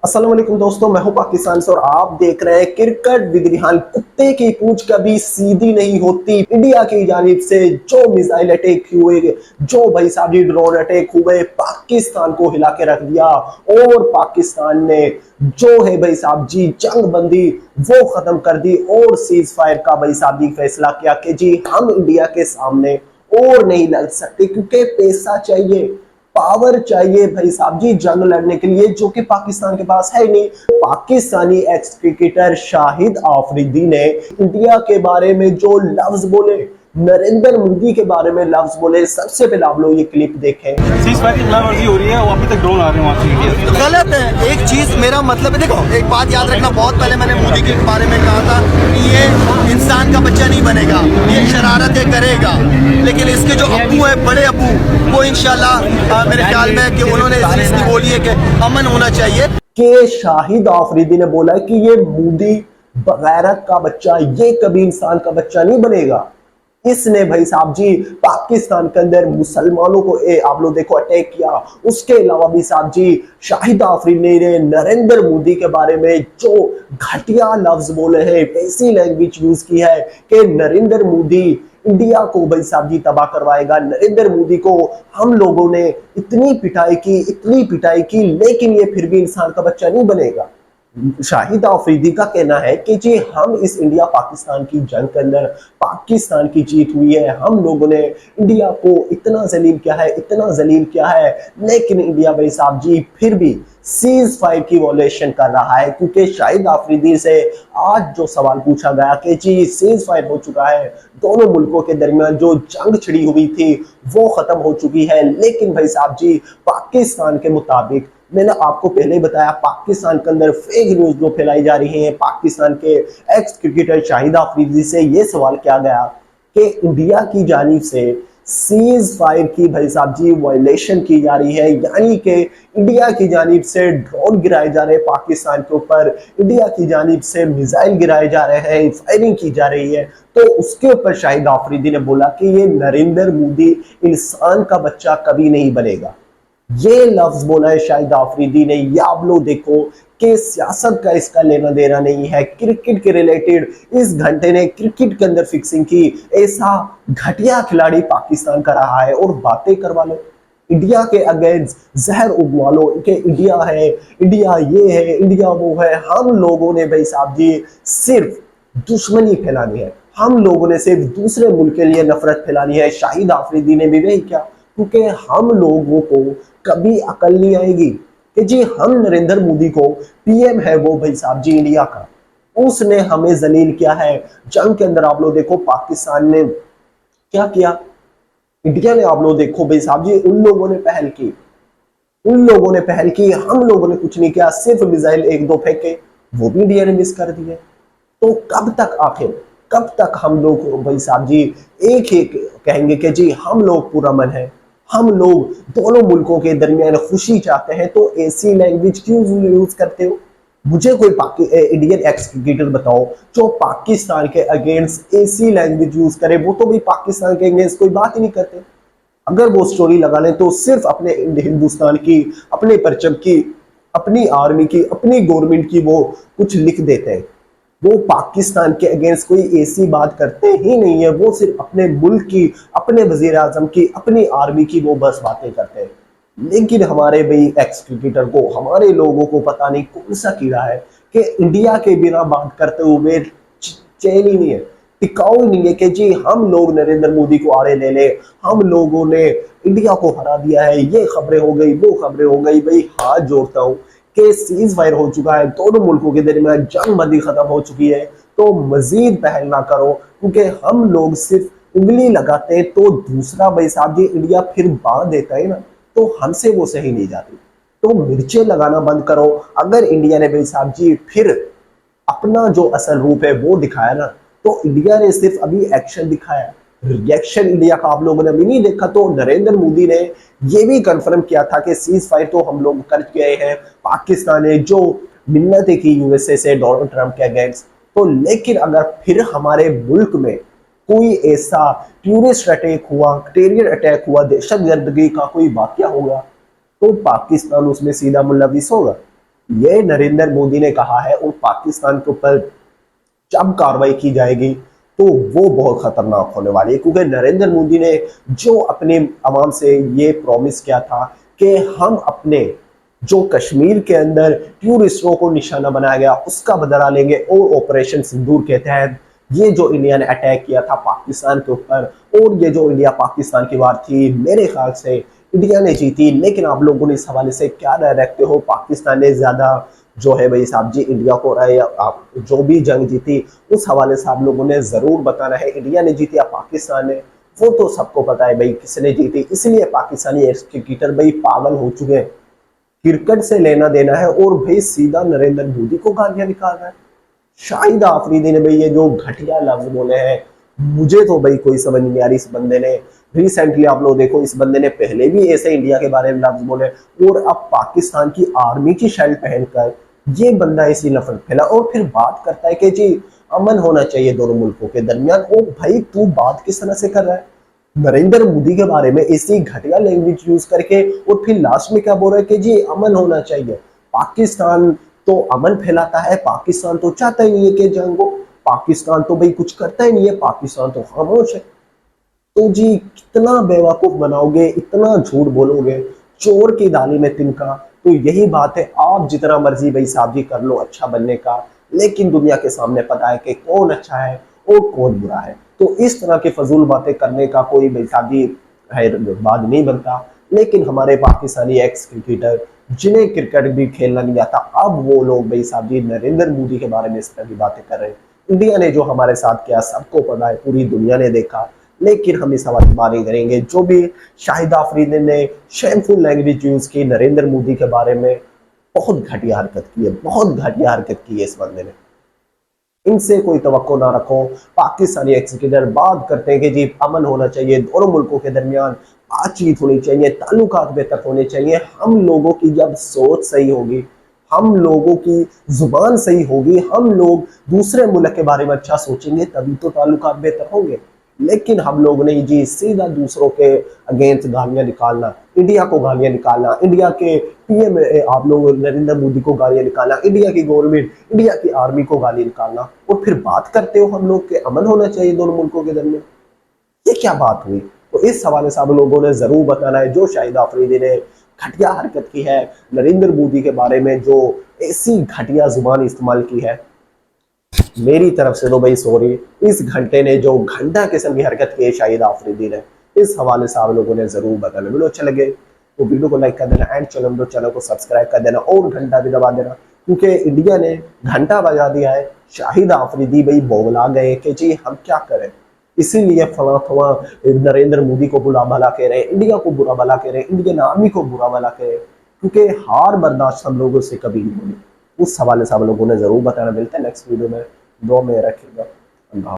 अस्सलाम वालेकुम दोस्तों, मैं हूं पाकिस्तान से और आप देख रहे हैं क्रिकेट विद रिहान। कुत्ते की पूंछ कभी सीधी नहीं होती। इंडिया की जानिब से जो मिसाइल अटैक हुए, जो भाई साहब ड्रोन अटैक हुए, पाकिस्तान को हिला के रख दिया। और पाकिस्तान ने जो है भाई साहब जी जंग बंदी वो खत्म कर दी और सीज फायर का भाई साहब जी फैसला किया कि जी हम इंडिया के सामने और नहीं लड़ सकते, क्योंकि पैसा चाहिए, पावर चाहिए भाई साहब जी जंग लड़ने के लिए, जो कि पाकिस्तान के पास है ही नहीं। पाकिस्तानी एक्स क्रिकेटर शाहिद आफरीदी ने इंडिया के बारे में जो लफ्ज बोले, नरेंद्र मोदी के बारे में लफ्ज बोले, सबसे पहले आप लोग ये क्लिप देखें। सीज़फायर की खिलाफवर्जी हो रही है, वो अभी तक ड्रोन आ रहे हैं वहाँ से इंडिया से। गलत है। एक चीज मेरा मतलब है, देखो एक बात याद रखना, बहुत पहले मैंने मोदी के बारे में कहा था कि ये इंसान का बच्चा नहीं बनेगा, ये शरारतें करेगा, लेकिन इसके जो अब्बू है, बड़े अब्बू, वो इंशाल्लाह मेरे ख्याल में कि उन्होंने इस चीज की बोली है कि अमन होना चाहिए। कि शाहिद आफरीदी ने बोला है कि ये मोदी बगैरत का बच्चा, ये कभी इंसान का बच्चा नहीं बनेगा। इसने भाई साहब जी पाकिस्तान के अंदर मुसलमानों को आप लोग देखो अटैक किया। उसके अलावा भी साहब जी शाहिद आफरीदी ने नरेंद्र मोदी के बारे में जो घटिया लफ्ज बोले हैं, ऐसी लैंग्वेज यूज की है कि नरेंद्र मोदी इंडिया को भाई साहब जी तबाह करवाएगा। नरेंद्र मोदी को हम लोगों ने इतनी पिटाई की, इतनी पिटाई की, लेकिन ये फिर भी इंसान का बच्चा नहीं बनेगा। शाहिद आफरीदी का कहना है कि जी हम इस इंडिया पाकिस्तान की जंग के अंदर पाकिस्तान की जीत हुई है, हम लोगों ने इंडिया को इतना जलील किया है, इतना जलील किया है, लेकिन इंडिया भाई साहब जी फिर भी सीज फायर की वॉलेशन कर रहा है। क्योंकि शाहिद आफरीदी से आज जो सवाल पूछा गया कि जी सीज फायर हो चुका है, दोनों मुल्कों के दरमियान जो जंग छिड़ी हुई थी वो खत्म हो चुकी है, लेकिन भाई साहब जी पाकिस्तान के मुताबिक, मैंने आपको पहले ही बताया, पाकिस्तान के अंदर फेक न्यूज जो फैलाई जा रही है, पाकिस्तान के एक्स क्रिकेटर शाहिद आफरीदी से यह सवाल किया गया कि इंडिया की जानिब से सीज फायर की भाई साहब जी वायलेशन की जा रही है, यानी कि इंडिया की जानिब से ड्रोन गिराए जा रहे हैं पाकिस्तान के ऊपर, इंडिया की जानिब से मिसाइल गिराए जा रहे हैं, फायरिंग की जा रही है। तो उसके ऊपर शाहिद आफरीदी ने बोला कि ये नरेंद्र मोदी इंसान का बच्चा कभी नहीं बनेगा। ये लफ्ज बोला है शाहिद आफरीदी ने। या आप लोग देखो कि सियासत का इसका लेना देना नहीं है, क्रिकेट के रिलेटेड इस घंटे ने क्रिकेट के अंदर फिक्सिंग की। ऐसा घटिया खिलाड़ी पाकिस्तान का रहा है और बातें करवा लो, इंडिया के अगेंस्ट जहर उगवा लो कि इंडिया है, इंडिया ये है, इंडिया वो है। हम लोगों ने भाई साहब जी सिर्फ दुश्मनी फैलानी है, हम लोगों ने सिर्फ दूसरे मुल्क के लिए नफरत फैलानी है। शाहिद आफरीदी ने भी वही किया, क्योंकि हम लोगों को कभी अकल नहीं आएगी कि जी हम नरेंद्र मोदी को, पीएम है वो भाई साहब जी इंडिया का, उसने हमें जलील किया है जंग के अंदर। आप लोग देखो पाकिस्तान ने क्या किया, इंडिया ने आप लोग देखो भाई साहब जी उन लोगों ने पहल की, उन लोगों ने पहल की, हम लोगों ने कुछ नहीं किया, सिर्फ मिसाइल एक दो फेंके, वो भी इंडिया ने मिस कर दिए। तो कब तक आखिर, कब तक हम लोग भाई साहब जी एक ही कहेंगे कि जी हम लोग पूरा मन है, हम लोग दोनों मुल्कों के दरमियान खुशी चाहते हैं, तो ऐसी लैंग्वेज क्यों यूज करते हो? मुझे कोई इंडियन एक्स क्रिकेटर बताओ जो पाकिस्तान के अगेंस्ट ऐसी लैंग्वेज यूज करे। वो तो भी पाकिस्तान के अगेंस्ट कोई बात ही नहीं करते। अगर वो स्टोरी लगा लें तो सिर्फ अपने हिंदुस्तान की, अपने परचम की, अपनी आर्मी की, अपनी गवर्नमेंट की वो कुछ लिख देते हैं। वो पाकिस्तान के अगेंस्ट कोई ऐसी बात करते ही नहीं है, वो सिर्फ अपने मुल्क की, अपने वजीर आजम की, अपनी आर्मी की वो बस बातें करते हैं। लेकिन हमारे भाई एक्स क्रिकेटर को, हमारे लोगों को पता नहीं कौन सा कीड़ा है कि इंडिया के बिना बात करते हुए चैन ही नहीं है, टिकाऊ नहीं है कि जी हम लोग नरेंद्र मोदी को आड़े ले ले, हम लोगों ने इंडिया को हरा दिया है, ये खबरें हो गई, वो खबरें हो गई। भाई हाथ जोड़ता हूँ कि सीज फायर हो चुका है, दोनों मुल्कों के दरमियान जंग बंदी खत्म हो चुकी है, तो मजीद पहल ना करो, क्योंकि हम लोग सिर्फ उंगली लगाते हैं तो दूसरा भाई साहब जी इंडिया फिर बांध देता है ना, तो हमसे वो सही नहीं जाती। तो मिर्चें लगाना बंद करो। अगर इंडिया ने भाई साहब जी फिर अपना जो असल रूप है वो दिखाया ना, तो इंडिया ने सिर्फ अभी एक्शन दिखाया, रिएक्शन इंडिया का आप लोगों ने अभी नहीं देखा। तो नरेंद्र मोदी ने यह भी कंफर्म किया था कि सीज फायर तो हम लोग कर गए हैं, पाकिस्तान ने जो मिन्नतें की यूएसए से डोनाल्ड ट्रंप के अगेंस्ट, तो लेकिन अगर फिर हमारे मुल्क में कोई ऐसा टूरिस्ट अटैक हुआ, टेरियर अटैक हुआ, दहशतगर्दी का कोई वाकया होगा, तो पाकिस्तान उसमें सीधा मुलविस होगा। ये नरेंद्र मोदी ने कहा है उन पाकिस्तान के ऊपर जब कार्रवाई की जाएगी तो वो बहुत खतरनाक होने वाली है, क्योंकि नरेंद्र मोदी ने जो अपने अवाम से ये प्रॉमिस किया था कि हम अपने जो कश्मीर के अंदर टूरिस्टों को निशाना बनाया गया उसका बदला लेंगे, और ऑपरेशन सिंदूर के तहत ये जो इंडिया ने अटैक किया था पाकिस्तान के ऊपर, और ये जो इंडिया पाकिस्तान की वार थी, मेरे ख्याल से इंडिया ने जीती। लेकिन आप लोगों ने इस हवाले से क्या राय रखते हो? पाकिस्तान ने ज्यादा जो है भाई साहब जी इंडिया को राय, आप जो भी जंग जीती उस हवाले से आप लोगों ने जरूर बताना है, इंडिया ने जीती या पाकिस्तान ने, वो तो सबको पता है भाई किसने जीती। इसलिए पाकिस्तानी क्रिकेटर भाई पागल हो चुके हैं, क्रिकेट से लेना देना है, और भाई सीधा नरेंद्र मोदी को गालियां निकाल रहा है। शाहिद आफरीदी ने भाई ये जो घटिया लफ्ज बोले हैं, मुझे तो भाई कोई समझ नहीं आ रही। इस बंदे ने रिसेंटली आप लोग देखो, इस बंदे ने पहले भी ऐसे इंडिया के बारे में लफ्ज बोले, और अब पाकिस्तान की आर्मी की शर्ट पहनकर ये बंदा ऐसी नफरत फैला, और फिर बात करता है कि जी अमन होना चाहिए दोनों मुल्कों के दरमियान। ओ भाई तू बात किस तरह से कर रहा है नरेंद्र मोदी के बारे में ऐसी घटिया लैंग्वेज यूज करके, और फिर लास्ट में क्या बोल रहा है कि जी अमन होना चाहिए। पाकिस्तान तो अमन फैलाता है, पाकिस्तान तो चाहता ही नहीं है कि जंग हो, पाकिस्तान तो भाई कुछ करता ही नहीं है, पाकिस्तान तो खामोश है। तो जी कितना बेवकूफ बनाओगे, इतना झूठ बोलोगे, चोर की दाली में तिनका। तो यही बात है, आप जितना मर्जी भाई साहब जी कर लो अच्छा बनने का, लेकिन दुनिया के सामने पता है कि कौन अच्छा है और कौन बुरा है। तो इस तरह की फजूल बातें करने का कोई भाई साहब जी बाद नहीं बनता। लेकिन हमारे पाकिस्तानी एक्स क्रिकेटर जिन्हें क्रिकेट भी खेलना नहीं आता, अब वो लोग भाई साहब जी नरेंद्र मोदी के बारे में इस तरह की बातें कर रहे हैं। इंडिया ने जो हमारे साथ किया सबको पता है, पूरी दुनिया ने देखा, लेकिन हम इस सवाल की बात नहीं करेंगे। जो भी शाहिद आफरीदी ने शेमफुल लैंग्वेज यूज की नरेंद्र मोदी के बारे में, बहुत घटिया हरकत की है, बहुत घटिया हरकत की है इस बंदे ने। इनसे कोई तवक्को ना रखो। पाकिस्तानी एक्सिक्यूटिव बात करते हैं कि जी अमन होना चाहिए, दोनों मुल्कों के दरमियान बातचीत होनी चाहिए, ताल्लुकात बेहतर होने चाहिए। हम लोगों की जब सोच सही होगी, हम लोगों की जुबान सही होगी, हम लोग दूसरे मुल्क के बारे में अच्छा सोचेंगे, तभी तो ताल्लुकात बेहतर होंगे। लेकिन हम लोग नहीं जी, सीधा दूसरों के अगेंस्ट गालियां निकालना, इंडिया को गालियां निकालना, इंडिया के पीएम आप लोग नरेंद्र मोदी को गालियां निकालना, इंडिया की गवर्नमेंट, इंडिया की आर्मी को गाली निकालना, और फिर बात करते हो हम लोग के अमन होना चाहिए दोनों मुल्कों के दरमियान। ये क्या बात हुई? तो इस हवाले से आप लोगों ने जरूर बताना है। जो शाहिद आफरीदी ने घटिया हरकत की है नरेंद्र मोदी के बारे में, जो ऐसी घटिया जुबान इस्तेमाल की है, मेरी तरफ से तो भाई सॉरी। इस घंटे ने जो घंटा किस्म की हरकत की है शाहिद आफरीदी ने, इस हवाले से आप लोगों ने जरूर बताना। वीडियो अच्छा लगे तो वीडियो को लाइक कर देना, एंड चैनल को सब्सक्राइब कर देना, और घंटा भी दबा देना, क्योंकि इंडिया ने घंटा बजा दिया है। शाहिद आफरीदी भाई बोला गए कि जी हम क्या करें, इसीलिए फला थवा नरेंद्र मोदी को बुरा भला कह रहे हैं, इंडिया को बुरा भला कह रहे हैं, इंडियन आर्मी को बुरा भला कह रहे हैं, क्योंकि हार बर्दाश्त हम लोगों से कभी नहीं होगी। उस हवाले से आप लोगों ने जरूर बताना। मिलते हैं नेक्स्ट वीडियो में, दो में रखिएगा। अल्लाह।